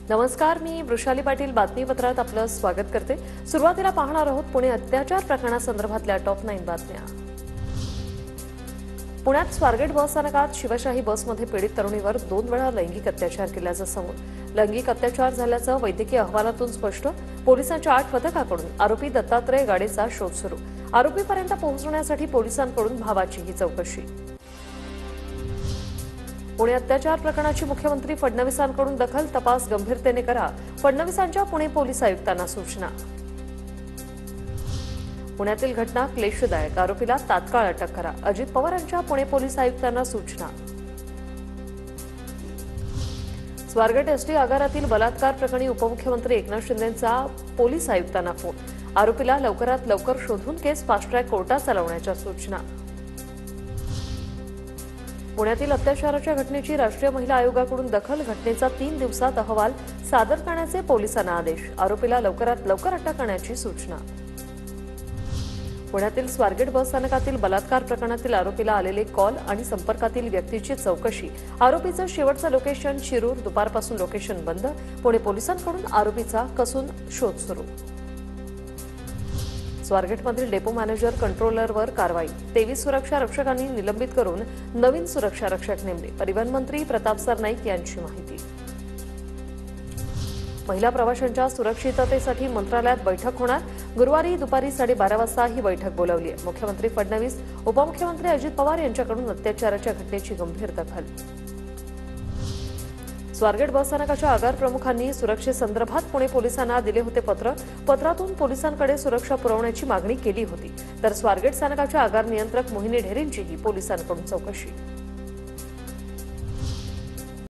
नमस्कार, मी वृषाली पाटील बातमीपत्रात आपलं स्वागत करते। सुरुवातीला पाहणार आहोत पुणे अत्याचार प्रकरणासंदर्भातल्या टॉप 9 बातम्या। पुण्यात स्वारगेट बस स्थानकात शिवशाही बसमध्ये पीडित तरुणीवर 2 वेळा लैंगिक अत्याचार केल्याचं समोर। लैंगिक अत्याचार झाल्याचं वैद्यकीय अहवालातून स्पष्ट। पोलिसांच्या 8 पथकाकडून आरोपी दत्तात्रय गाडेचा शोध सुरू। आरोपीपर्यंत पोहोचण्यासाठी पोलिसांकडून भावाची ही चौकशी। पुणे अत्याचार प्रकरणाची मुख्यमंत्री फडणवीसांकडून दखल, तपास गंभीरतेने करा, फडणवीसांच्या पुणे पोलीस आयुक्तांना सूचना। पुण्यातील घटना क्लेशदायक, आरोपीला तात्काळ अटक करा, अजित पवार यांच्या पुणे पोलीस आयुक्तांना सूचना। स्वारगेट एसटी आगारातील बलात्कार प्रकरणी उपमुख्यमंत्री एकनाथ शिंदेंचा पोलीस आयुक्तांना फोन, आरोपीला लवकरात लवकर शोधून केस फास्ट ट्रॅक कोर्टात चालवण्याच्या सूचना। पुण्यातील अत्याचाराच्या घटनेची राष्ट्रीय महिला आयोगाकडून दखल, घटनेचा 3 दिवसात अहवाल सादर करण्याचे पोलिसांना आदेश, आरोपीला लवकरात लवकर अटक करण्याची सूचना। पुण्यातील स्वारगेट बस स्थानकातील बलात्कार प्रकरणातील आरोपीला आलेले कॉल आणि संपर्कातील व्यक्तीची चौकशी, आरोपीचं शेवटचं लोकेशन शिरूर, दुपारपासून लोकेशन बंद, पुणे पोलिसांकडून आरोपीचा कसून शोध सुरू। स्वारगेटमधील डेपो मॅनेजर कंट्रोलरवर कारवाई, 23 सुरक्षा रक्षकांनी निलंबित करून नवीन सुरक्षा रक्षक नेमले, परिवहन मंत्री प्रताप सरनाईक यांची माहिती। महिला प्रवाशांच्या सुरक्षिततेसाठी मंत्रालयात बैठक होणार, गुरुवारी दुपारी 12:30 वाजता ही बैठक बोलावली आहे। मुख्यमंत्री फडणवीस, उपमुख्यमंत्री अजित पवार यांच्याकडून अत्याचाराच्या घटनेची गंभीर दखल। स्वारगेट बस स्थानकाच्या आगार प्रमुखांनी सुरक्षेसंदर्भात पुणे पोलिसांना दिले होते पत्र, पत्रातून पोलिसांकडे सुरक्षा पुरवण्याची मागणी केली होती, तर स्वारगेट स्थानकाच्या आगार नियंत्रक मोहिनी ढेरेंचीही पोलिसांकडून चौकशी।